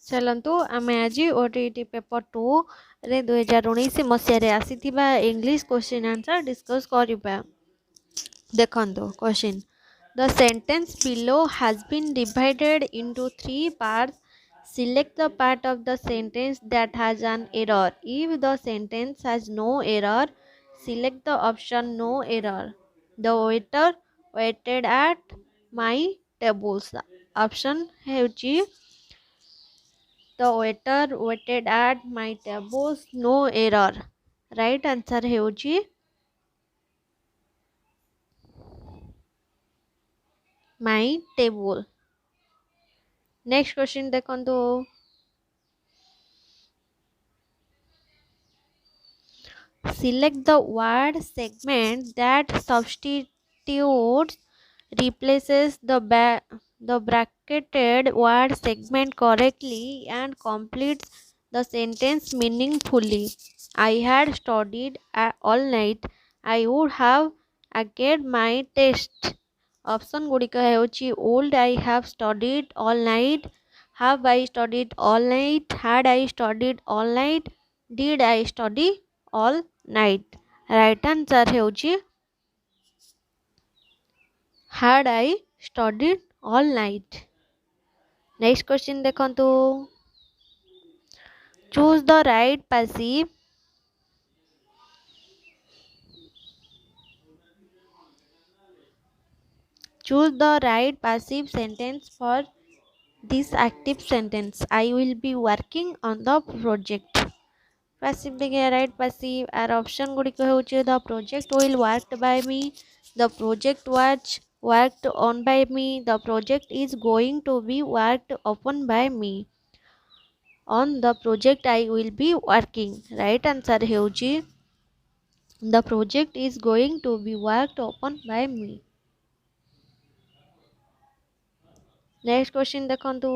चलतु आम आज ओटीटी पेपर 2 रे 2019 मसीह आसीथिबा इंग्लिश क्वेश्चन आंसर डिस्कस करबा। देखंतु question the sentence below has been divided into 3 parts. Select the part of the sentence that has an error. If the sentence has no error, select the option no error. The waiter waited at my tables. Option ହେଉଛି The waiter waited at my tables, no error. Right answer ହେଉଛି my table. Next question ଦେଖନ୍ତୁ select the word segment that substitutes replaces the bracketed word segment correctly and completes the sentence meaningfully. I had studied all night. I would have aced my test. Option गुड़िक ହେଉଛି would I have studied all night, have I studied all night, had I studied all night, did I study all night. Right answer ହେଉଛି had I studied all night. Next question देखंतु choose the right passive. Choose the right passive sentence for this active sentence. I will be working on the project. Passive देखिए right passive are option गुड़िक ହେଉଛି the project will worked by me, the project was worked on by me, the project is going to be worked upon by me. On the project I will be working. Right answer ହେଉଛି the project is going to be worked upon by me. Next question देखंतु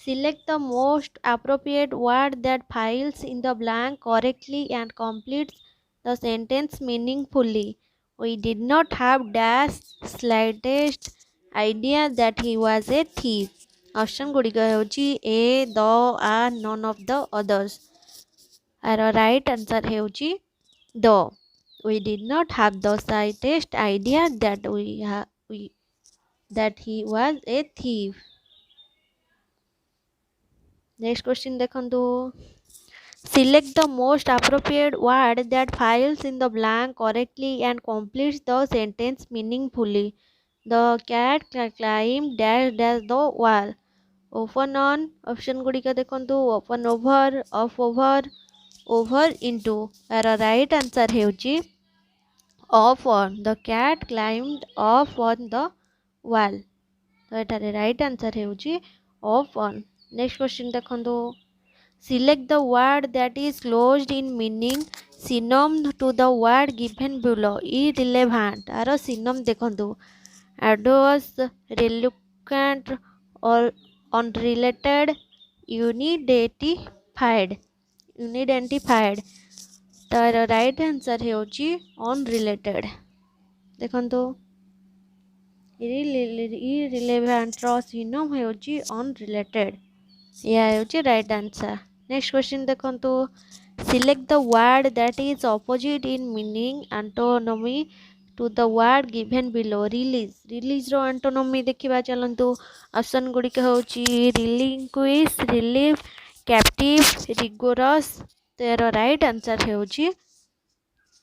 select the most appropriate word that fills in the blank correctly and completes the sentence meaningfully. We did not have dash slightest idea that he was a thief. Option गुड़िक ହେଉଛି a, the, a, none of the others. Our right answer ହେଉଛି the. We did not have the slightest idea that he was a thief. Next question देखंतु select the most appropriate word that fills in the blank correctly and completes the sentence meaningfully. The cat climbed dash the wall. Open on option गुड़िक देखंतु open over, off over, over into. our right answer ହେଉଛି off on. The cat climbed off on the wall. तो एठारे right answer ହେଉଛି off on. Next question देखंतु select the word that is closed in meaning synonym to the word given below. Irrelevant आर synonym देखंतु adverse, reluctant or unrelated, unidentified. तार right answer ହେଉଛି unrelated. देखंतु irrelevant ର synonym ହେଉଛି unrelated. यह ହେଉଛି right answer. Next question देखंतु select the word that is opposite in meaning antonymy to the word given below. release रो antonymy देखिबा चलंतु ऑप्शन गुड़िक ହେଉଛି relinquish, relieve, captive, rigorous. तेर right answer ହେଉଛି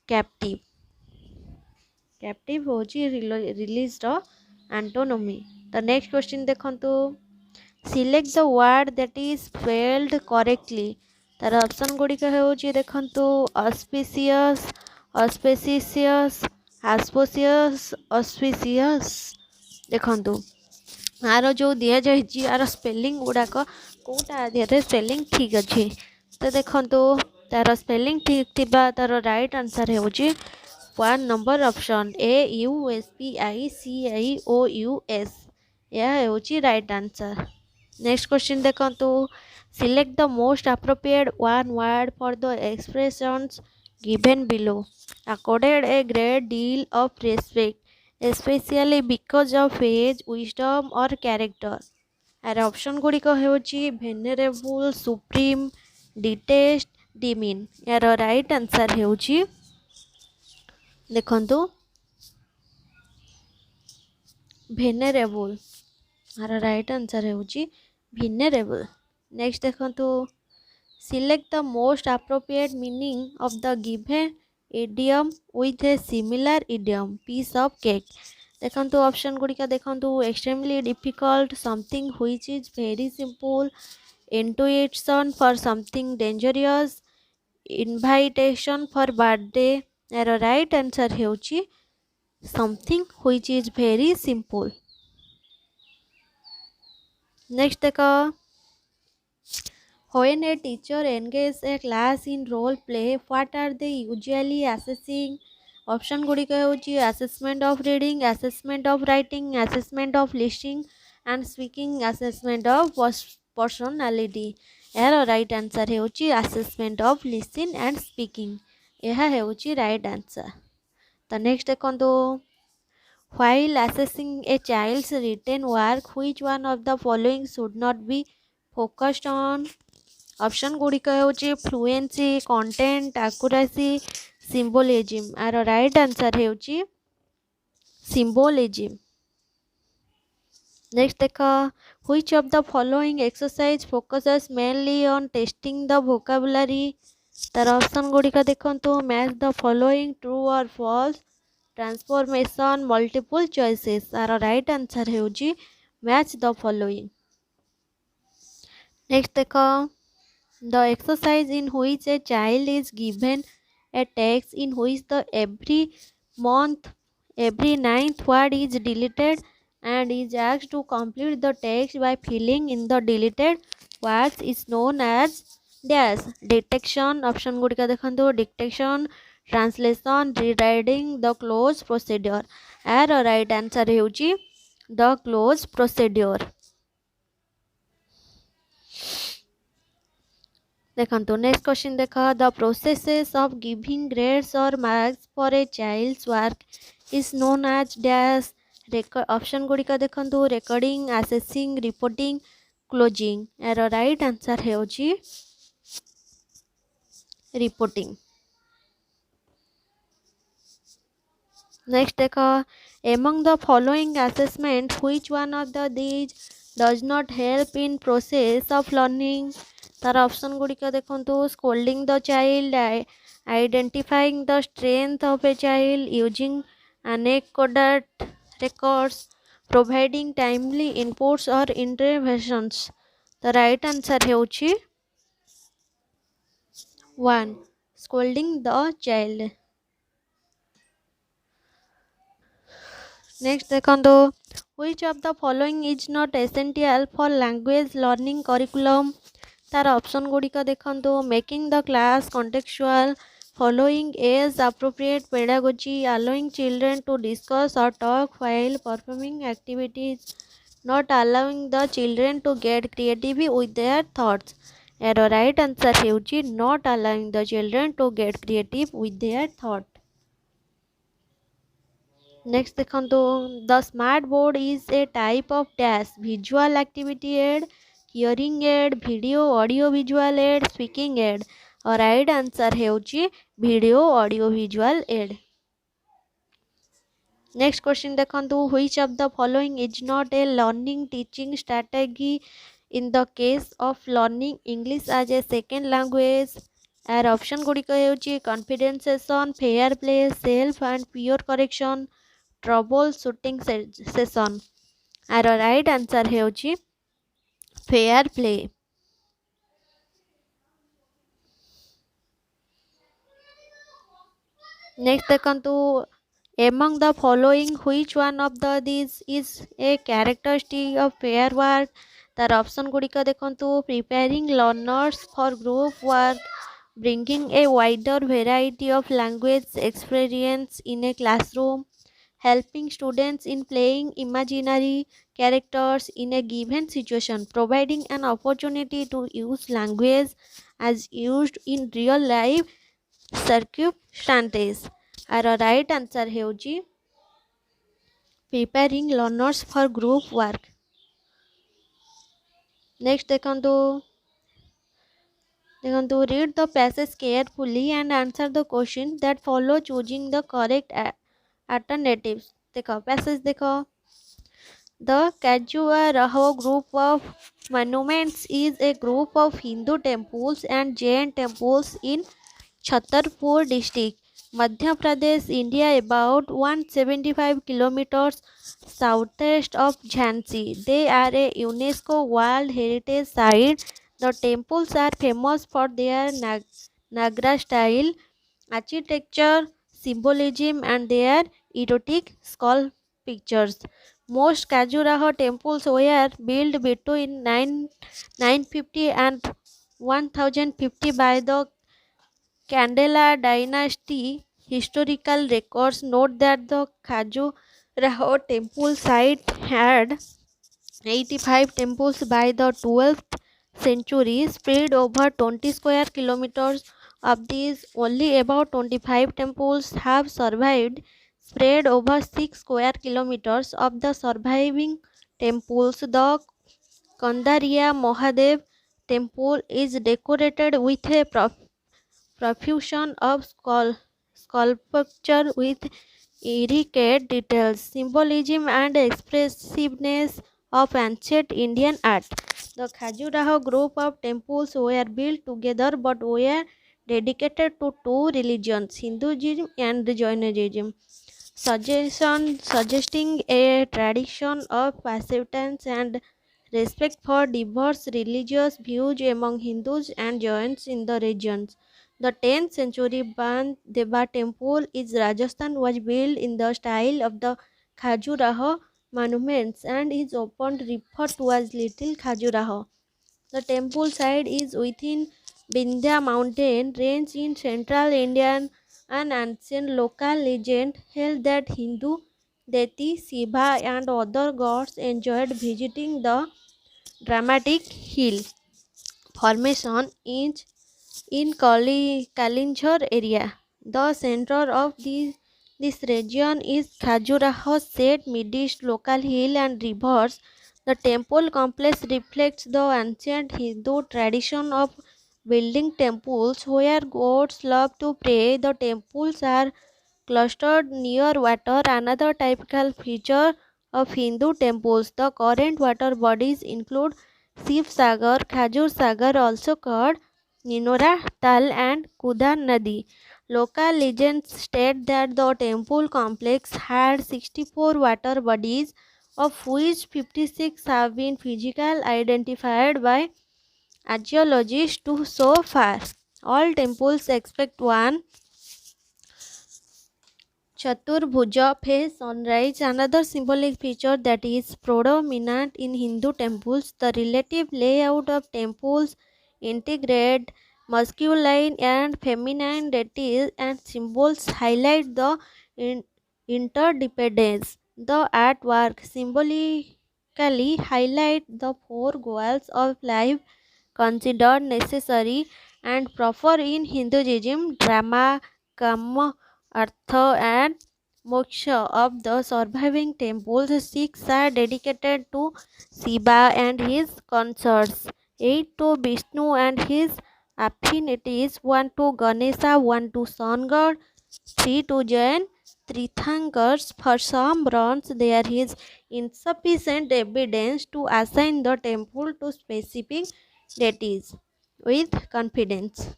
captive. captive ହେଉଛି release रो antonymy. The next question देखंतु select the word that is spelled correctly. तार ऑप्शन गुड़िक ହେଉଛି देखंतु auspicious, auspicious, auspicious, auspicious. देखंतु आर जो दिया जाइछि आर स्पेलिंग गुड़ाक कोटा आधे स्पेलिंग ठीक अच्छी. तो देखंतु तार स्पेलिंग ठीक थिबा तार राइट आंसर ହେଉଛି 1 नंबर ऑप्शन AUSPICIOUS. यह ହେଉଛି राइट आंसर. Next question देखंतु select the most appropriate one word for the expressions given below. Accorded a great deal of respect, especially because of age, wisdom or character. यार option गुड़िक ହେଉଛି ଭେନେରେବୁଲ, supreme, ଡିଟେଷ୍ଟ, ଡିମିନ୍। यार right answer ହେଉଛି ଦେଖନ୍ତୁ ଭେନେରେବୁଲ। यार right answer ହେଉଛି vulnerable. Next देखନ୍ତୁ select the most appropriate meaning of the given idiom with a similar idiom piece of cake। देखନ୍ତୁ ऑप्शन गुड़िका देखନ୍ତୁ extremely difficult, something which is very simple, intuition for something dangerous, invitation for birthday। यार right answer ହେଉଛି something which is very simple। Next देख when a teacher engages a class in role play, what are they usually assessing? Option गुड़िक ହେଉଛି assessment of reading, assessment of writing, assessment of listening and speaking, assessment of personality। यार right answer ହେଉଛି assessment of listening and speaking। यह ହେଉଛି right answer. तो next देखो while assessing a child's written work, which one of the following should not be focused on? Option गुड़िक ହେଉଛି fluency, content, accuracy, symbolism. आर right answer ହେଉଛି symbolism. Next देख which of the following exercise focuses mainly on testing the vocabulary? तार option गुड़िक देखନ୍ତୁ match the following true or false, transformation, multiple choices. आर right answer ହେଉଛି match the following। Next देख the exercise in which a child is given a text in which the every month, every ninth word is deleted and is asked to complete the text by filling in the deleted words is known as dash। detection option गुड़िका देखो detection, translation, rewriting, the cloze procedure. यार right answer ହେଉଛି the cloze procedure. देखो next question देख the process of giving grades और marks for a child's work is known as dash. Option गुड़िक देखो recording, assessing, reporting, closing. यार right answer है reporting. Next देख among the following assessment which one of the these does not help in process of learning? तार option गुड़िक देखो scolding the child, identifying the strength of a child, using anecdote records, providing timely inputs or interventions। the right answer ହେଉଛି 1 scolding the child। next देखो which of the following is not essential for language learning curriculum? तार option गुड़िक देखो making the class contextual, following age appropriate pedagogy, allowing children to discuss or talk while performing activities, not allowing the children to get creative with their thoughts। यार right answer ହେଉଛି not allowing the children to get creative with their thought। Next देखो the smart board is a type of dash, visual activity aid, hearing aid, video audio visual aid, speaking aid. और right answer ହେଉଛି video audio visual aid. Next question देखो which of the following is not a learning teaching strategy in the case of learning English as a second language? यार option गुड़िक ହେଉଛି confidence session, fair play, self and peer correction, troubleshooting session. यार right answer ହେଉଛି fair play. Next देखो among the following which one of the these is a characteristic of fair work? तार option गुड़िक देखो preparing learners for group work, bringing a wider variety of language experience in a classroom, helping students in playing imaginary characters in a given situation, providing an opportunity to use language as used in real life circumstances। आर right answer ହେଉଛି preparing learners for group work। Next ଦେଖନ୍ତୁ read the passage carefully and answer the question that follow choosing the correct alternatives. ଦେଖ passage ଦେଖ the Khajuraho group of monuments is a group of Hindu temples and Jain temples in Chhatarpur district, Madhya Pradesh, India, about 175 kilometers southeast of Jhansi. They are a UNESCO World Heritage Site. The temples are famous for their Nagra style architecture, symbolism, and their erotic skull pictures. Most Khajuraho temples were built between 950 and 1050 by the Candela dynasty. Historical records note that the Khajuraho temple site had 85 temples by the 12th century, spread over 20 square kilometers. Of these, only about 25 temples have survived, spread over 6 square kilometers. Of the surviving temples, the Kandaria Mahadev temple is decorated with a profusion of sculpture with intricate details, symbolism, and expressiveness of ancient Indian art. The Khajuraho group of temples were built together but were dedicated to two religions, Hinduism and Jainism, suggesting a tradition of acceptance and respect for diverse religious views among Hindus and Jains in the regions. The 10th century Ban Deva temple in Rajasthan was built in the style of the Khajuraho monuments and is often referred to as Little Khajuraho. The temple site is within Vindhya mountain range in central India. An ancient local legend held that Hindu deity Shiva and other gods enjoyed visiting the dramatic hill formation is in Kalinjhar area. The center of this region is Khajuraho set midst local hill and rivers. The temple complex reflects the ancient Hindu tradition of building temples where gods love to pray. The temples are clustered near water, another typical feature of Hindu temples. The current water bodies include Shiv Sagar, Khajur Sagar, also called Ninora, Tal, and Kudan Nadi. Local legends state that the temple complex had 64 water bodies, of which 56 have been physically identified by archaeologists to so far. All temples except one Chaturbhuja face sunrise, another symbolic feature that is predominant in Hindu temples. The relative layout of temples integrate masculine and feminine deities and symbols highlight the in- interdependence. The artwork symbolically highlight the four goals of life considered necessary and proper in Hinduism: Dharma, Kama, Artha, and Moksha. Of the surviving temples, six are dedicated to Shiva and his consorts, eight to Vishnu and his affinities, one to Ganesha, one to sun god, three to Jain Tirthankars. For some bronze, there is insufficient evidence to assign the temple to specific deities with confidence.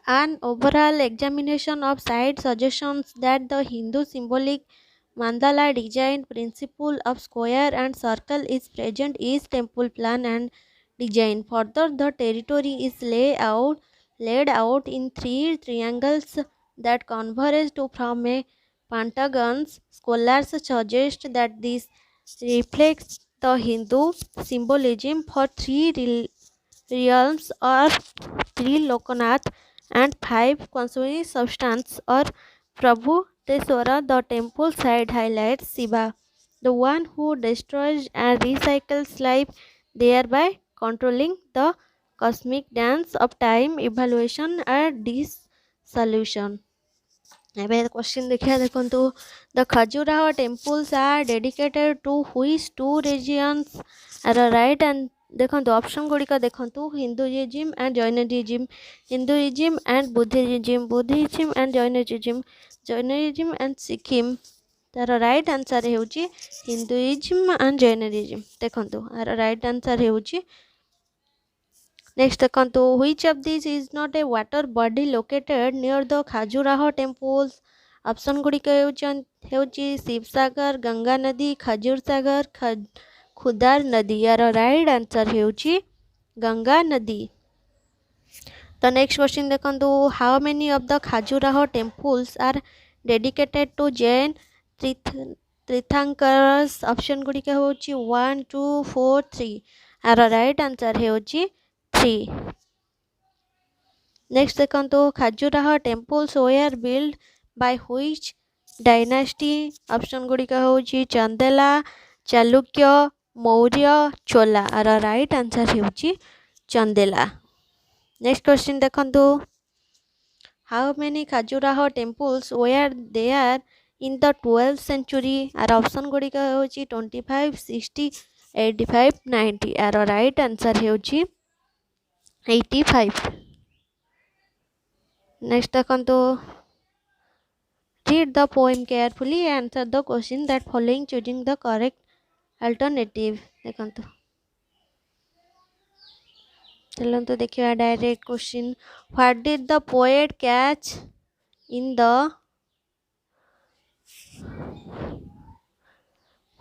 An overall examination of site suggests that the Hindu symbolic mandala design principle of square and circle is present in temple plan and design. Further, the territory is laid out in three triangles that converge to form a pentagon. Scholars suggest that this reflects the Hindu symbolism for realms or three Lokanath and five consuming substance or Prabhu Teswara. The temple side highlights Shiva, the one who destroys and recycles life, thereby controlling the cosmic dance of time, evaluation, and dissolution. ଏବେ question देखिए देखंतु the Khajuraho temples are dedicated to which two religions आर right and देखंतु option गुड़िक देखंतु Hinduism and Jainism Hinduism and Buddhism Buddhism and Jainism Jainism and Sikhism तार right answer हेउची Hinduism and Jainism देखंतु आर राइट आंसर हेउची नेक्स्ट देखंतु which of this is not a water body located near the Khajuraho temples option गुड़िक हेउची शिवसागर गंगा नदी खजूर सागर खुदार नदी यार राइट आंसर हेउची गंगा नदी। तो नेक्स्ट क्वेश्चन देखंतु how many of the Khajuraho temples are dedicated to Jain tirthankaras option गुड़िक हेउची 1 2 4 3 यार राइट आंसर हेउची 3। नेक्स्ट देखंतु Khajuraho temples were build by which dynasty option गुड़िक होची चंदेला चालुक्य मौर्य चोला आर राइट आंसर हेउची चंदेला। नेक्स्ट क्वेश्चन देखंतु how many Khajuraho temples were there in the 12th century आर ऑप्शन गुड़िक होची 25 60 85 90 आर राइट आंसर हेउची 85। नेक्स्ट देखंतु read the poem carefully and answer the question that following choosing the correct alternative देखंतु चलंतु देखिए direct question what did the poet catch in the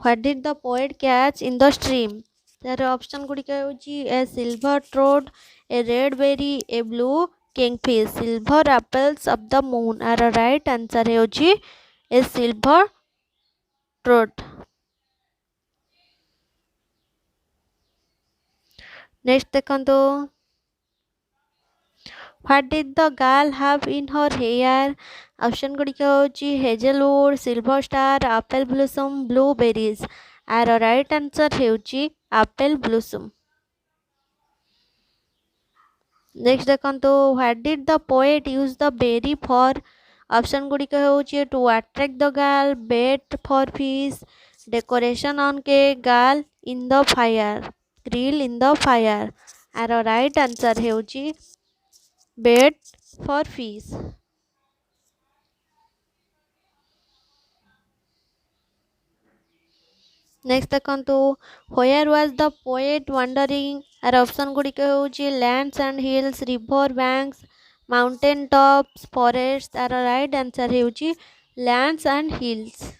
what did the poet catch in the stream तार option गुड़िक होची a silver trout a red berry a blue kingfish silver apples of the moon आर right answer होची a silver trout. Next देखंतु what did the girl have in her hair option गुड़िक होची hazelwood silver star apple blossom blueberries आर right answer हेउची Apple ब्लूसम। Next देखंतु what did the poet use the berry for option गुड़िक होची to attract the girl bait for fish decoration on the girl in the fire grill in the fire आर right answer हेउची bait for fish. Next देखंतु where was the poet wandering आर option गुड़िक होची lands and hills river banks mountain tops forest आर right answer हेउची lands and hills.